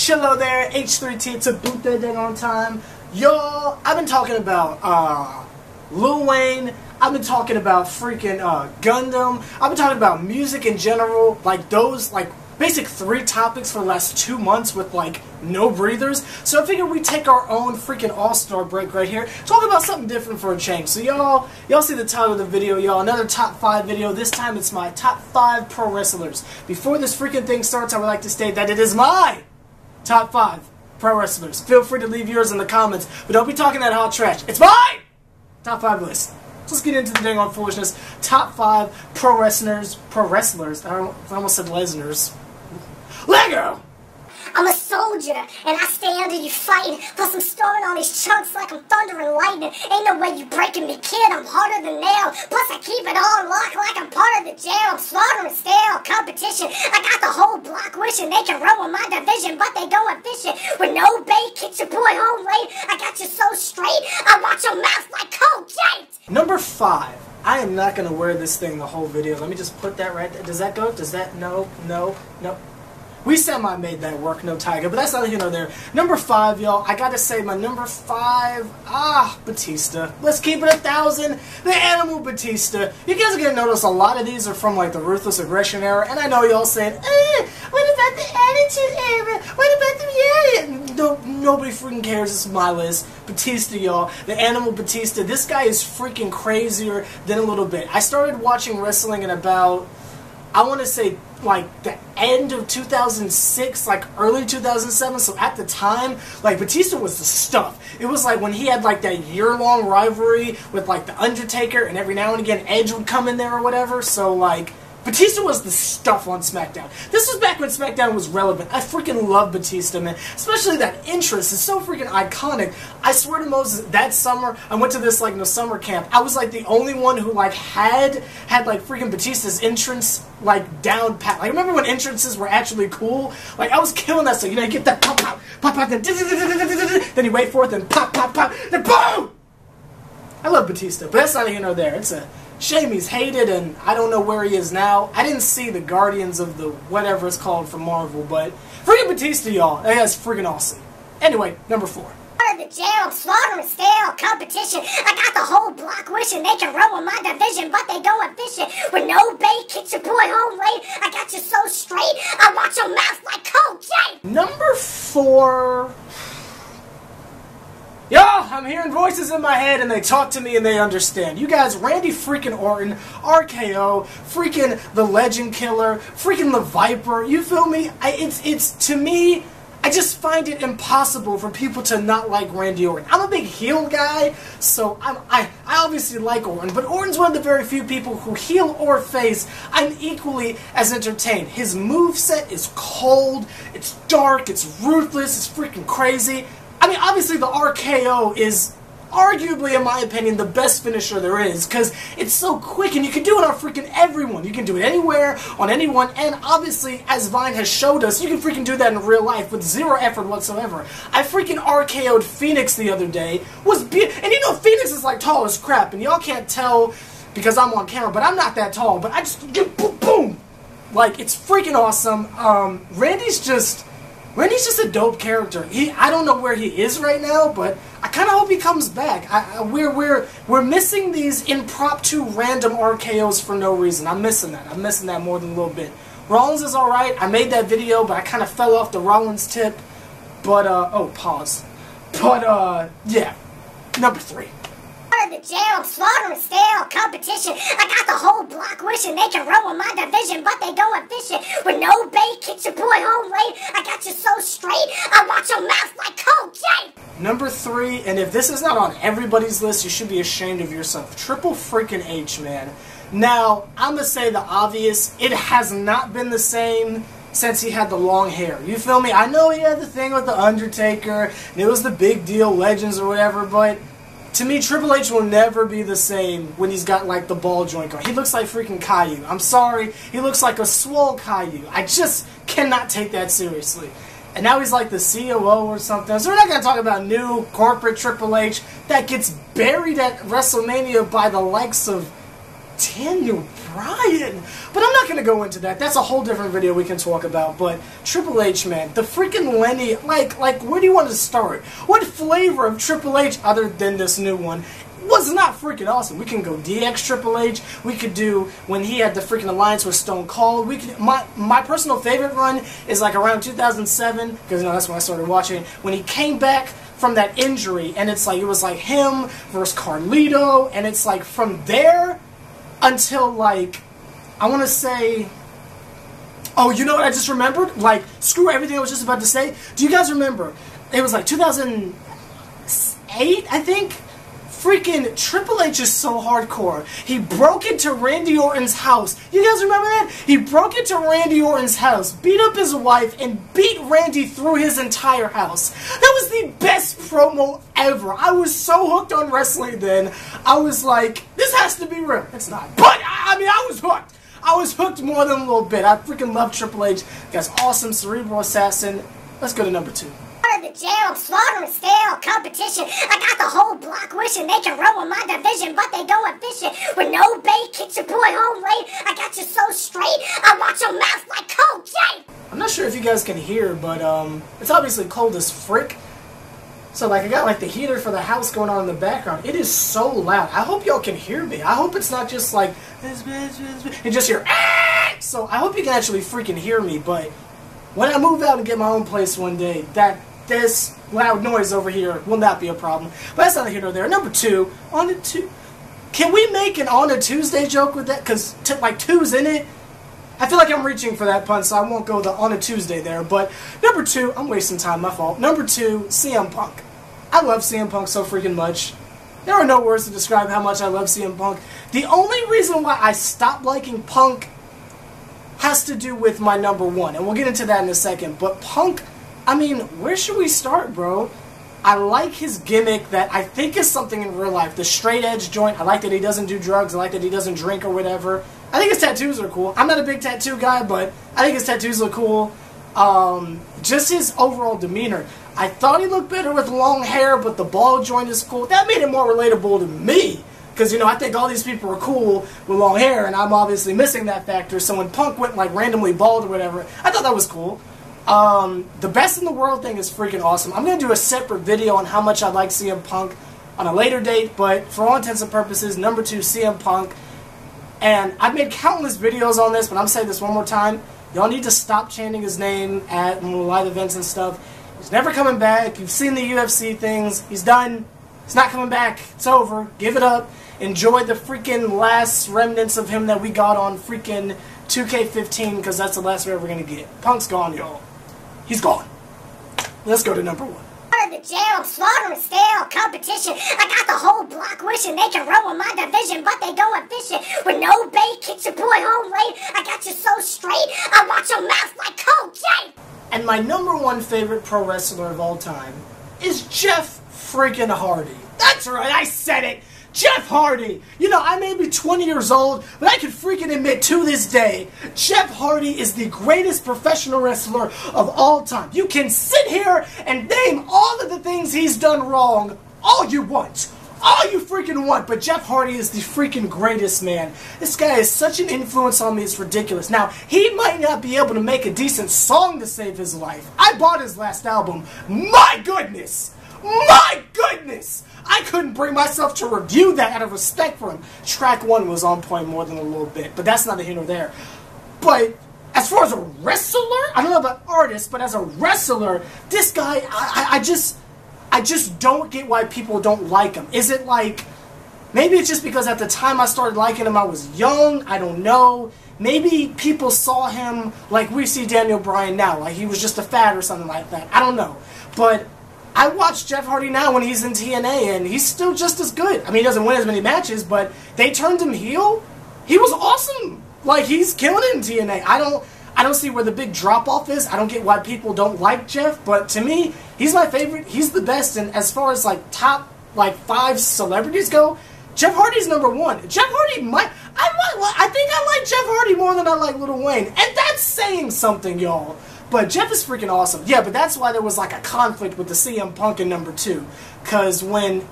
Chillo there, H+III+T to boot that thing on time. Y'all, I've been talking about Lil Wayne. I've been talking about freaking Gundam. I've been talking about music in general, like those basic 3 topics for the last 2 months with no breathers. So I figured we'd take our own freaking all-star break right here, talk about something different for a change. So y'all see the title of the video, y'all. Another top 5 video. This time it's my top 5 pro wrestlers. Before this freaking thing starts, I would like to state that it is my top 5 pro wrestlers. Feel free to leave yours in the comments, but don't be talking that hot trash. It's my top 5 list. Let's get into the dang on foolishness. Top 5 pro wrestlers. I almost said Lesners. Lego! I'm a soldier, and I stay under you fighting. Plus I'm storing all these chunks like I'm thunder and lightning. Ain't no way you breaking me, kid, I'm harder than nail. Plus I keep it all locked like I'm part of the jail. I'm slaughtering stale competition. I got the whole block wishing they can run with my division, but they going fishing with no bait. Kick your boy home late. I got you so straight, I watch your mouth like Colgate. Number 5. I am not going to wear this thing the whole video. Let me just put that right there. Does that go? Does that? No. We semi-made that work, no tiger, but that's not here nor there. Number 5, y'all, I gotta say my number 5, Batista. Let's keep it 1,000, the animal Batista. You guys are gonna notice a lot of these are from the Ruthless Aggression era, and I know y'all saying, what about the Attitude era? What about the nobody freaking cares, it's my list. Batista, y'all, the animal Batista. This guy is freaking crazier than a little bit. I started watching wrestling in about, I want to say, the end of 2006, early 2007, so at the time, Batista was the stuff. It was when he had, that year-long rivalry with, The Undertaker, and every now and again Edge would come in there or whatever, so, Batista was the stuff on SmackDown. This was back when SmackDown was relevant. I freaking love Batista, man. Especially that entrance is so freaking iconic. I swear to Moses, that summer, I went to this, summer camp. I was, the only one who, had freaking Batista's entrance, down pat. Remember when entrances were actually cool? I was killing that stuff. You know, you get that pop, then you wait for it, then pop, then boom! I love Batista, but that's not here nor there. It's a shame he's hated, and I don't know where he is now. I didn't see the Guardians of the whatever it's called from Marvel, but freaking Batista, y'all. That's freaking awesome. Anyway, number 4. Out of the jail, I'm slaughtering stale competition. I got the whole block wishing they can run with my division, but they going fishing with no bait. Kick your boy home late. I got you so straight, I watch your mouth like Colgate. Number 4. Y'all, I'm hearing voices in my head and they talk to me and they understand. You guys, Randy freaking Orton, RKO, freaking the Legend Killer, freaking the Viper, you feel me? It's to me, I just find it impossible for people to not like Randy Orton. I'm a big heel guy, so I obviously like Orton, but Orton's one of the very few people who, heel or face, I'm equally as entertained. His moveset is cold, it's dark, it's ruthless, it's freaking crazy. I mean, obviously the RKO is arguably, in my opinion, the best finisher there is, because it's so quick and you can do it on freaking everyone. You can do it anywhere, on anyone, and obviously, as Vine has showed us, you can freaking do that in real life with 0 effort whatsoever. I freaking RKO'd Phoenix the other day, and you know Phoenix is tall as crap, and y'all can't tell because I'm on camera, but I'm not that tall, but I just get boom, boom! It's freaking awesome. Randy's just a dope character. I don't know where he is right now, but I kind of hope he comes back. We're missing these impromptu random RKOs for no reason. I'm missing that. I'm missing that more than a little bit. Rollins is alright. I made that video, but I kind of fell off the Rollins tip. But, oh, pause. But, yeah. Number 3. Out of the jail, I'm slaughtering stale competition. I got the whole block wishing they can run with my division, but they going fishing with no bait. Kick your boy home late. I got you so straight, I watch your mouth like Colgate. Number 3, and if this is not on everybody's list, you should be ashamed of yourself. Triple freaking H, man. Now, I'm gonna say the obvious. It has not been the same since he had the long hair. You feel me? I know he had the thing with the Undertaker, and it was the big deal, Legends or whatever, but to me, Triple H will never be the same when he's got, the ball joint going. He looks like freaking Caillou. I'm sorry. He looks like a swole Caillou. I just cannot take that seriously. And now he's like the COO or something. So we're not going to talk about new corporate Triple H that gets buried at WrestleMania by the likes of Daniel Bryan. But I'm not going to go into that. That's a whole different video we can talk about. But Triple H, man, the freaking Lenny, like where do you want to start? What flavor of Triple H, other than this new one, was not freaking awesome? We can go DX Triple H. We could do when he had the freaking alliance with Stone Cold. We could, my personal favorite run is like around 2007, because that's when I started watching, when he came back from that injury, and it's like, it was like him versus Carlito, and it's like from there until, like, I want to say, oh, you know what I just remembered? Like, screw everything I was just about to say. Do you guys remember? It was like 2008, I think? Freaking Triple H is so hardcore. He broke into Randy Orton's house. You guys remember that? He broke into Randy Orton's house, beat up his wife, and beat Randy through his entire house. That was the best promo ever. I was so hooked on wrestling then. I was like, this has to be real. It's not. But, I mean, I was hooked. I was hooked more than a little bit. I freaking love Triple H. Guy's awesome, cerebral assassin. Let's go to number 2. The jail, slaughtering stale competition. I got the whole block wishing they can run with my division, but they going fishing with no bait. Kick your boy home late. I got you so straight. I watch your mouth like cold J. I'm not sure if you guys can hear, but it's obviously cold as frick. So like I got like the heater for the house going on in the background. It is so loud. I hope y'all can hear me. I hope it's not just like and just hear. Ah! So I hope you can actually freaking hear me. But when I move out and get my own place one day, this loud noise over here will not be a problem. But that's not here nor there. Number 2, on a two. Can we make an on a Tuesday joke with that? Because like 2's in it. I feel like I'm reaching for that pun, so I won't go the on a Tuesday there. But number 2, I'm wasting time, my fault. Number 2, CM Punk. I love CM Punk so freaking much. There are no words to describe how much I love CM Punk. The only reason why I stopped liking Punk has to do with my number 1, and we'll get into that in a second. But Punk, I mean, where should we start, bro? I like his gimmick that I think is something in real life. The straight edge joint. I like that he doesn't do drugs. I like that he doesn't drink or whatever. I think his tattoos are cool. I'm not a big tattoo guy, but I think his tattoos look cool. Just his overall demeanor. I thought he looked better with long hair, but the ball joint is cool. That made it more relatable to me. Because, you know, I think all these people are cool with long hair, and I'm obviously missing that factor. So when Punk went, like, randomly bald or whatever, I thought that was cool. The best in the world thing is freaking awesome. I'm going to do a separate video on how much I like CM Punk on a later date, but for all intents and purposes, number 2, CM Punk. And I've made countless videos on this, but I'm saying this one more time. Y'all need to stop chanting his name at live events and stuff. He's never coming back. You've seen the UFC things. He's done. He's not coming back. It's over. Give it up. Enjoy the freaking last remnants of him that we got on freaking 2K15, because that's the last we're ever going to get. Punk's gone, y'all. He's gone. Let's go to number 1. The jail, slaughtering stale competition. I got the whole block wishing they can run with my division, but they going fishing with no bait. Kick your boy home late. I got you so straight. I watch your mouth like cold J. And my number 1 favorite pro wrestler of all time is Jeff freaking Hardy. That's right, I said it. Jeff Hardy! You know, I may be 20 years old, but I can freaking admit to this day, Jeff Hardy is the greatest professional wrestler of all time. You can sit here and name all of the things he's done wrong all you want. All you freaking want, but Jeff Hardy is the freaking greatest, man. This guy is such an influence on me, it's ridiculous. Now, he might not be able to make a decent song to save his life. I bought his last album. My goodness! My goodness! I couldn't bring myself to review that out of respect for him. Track 1 was on point more than a little bit, but that's neither here nor there. But as far as a wrestler, I don't know about artist, but as a wrestler, this guy, I just don't get why people don't like him. Is it like, maybe it's just because at the time I started liking him, I was young, I don't know. Maybe people saw him like we see Daniel Bryan now, like he was just a fad or something like that. I don't know. But I watch Jeff Hardy now when he's in TNA, and he's still just as good. I mean, he doesn't win as many matches, but they turned him heel. He was awesome. Like, he's killing it in TNA. I don't see where the big drop-off is. I don't get why people don't like Jeff, but to me, he's my favorite. He's the best, and as far as, like, top, like, 5 celebrities go, Jeff Hardy's number 1. Jeff Hardy might... I think I like Jeff Hardy more than I like Lil Wayne, and that's saying something, y'all. But Jeff is freaking awesome. Yeah, but that's why there was like a conflict with the CM Punk in number 2. Because when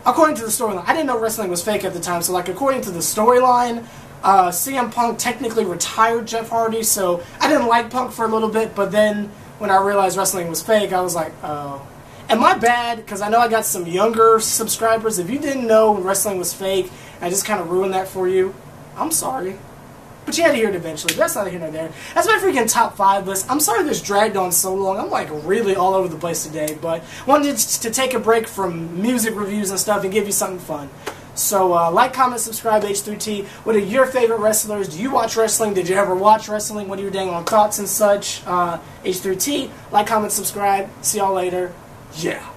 according to the storyline, I didn't know wrestling was fake at the time, so like according to the storyline, CM Punk technically retired Jeff Hardy, so I didn't like Punk for a little bit, but then when I realized wrestling was fake, I was like, oh. And my bad, because I know I got some younger subscribers. If you didn't know wrestling was fake, and I just kind of ruined that for you, I'm sorry. But you had to hear it eventually. But that's neither here nor there. That's my freaking top 5 list. I'm sorry this dragged on so long. I'm like really all over the place today. But wanted to take a break from music reviews and stuff and give you something fun. So like, comment, subscribe, H+III+T. What are your favorite wrestlers? Do you watch wrestling? Did you ever watch wrestling? What are your dang on thoughts and such? H+III+T. Like, comment, subscribe. See y'all later. Yeah.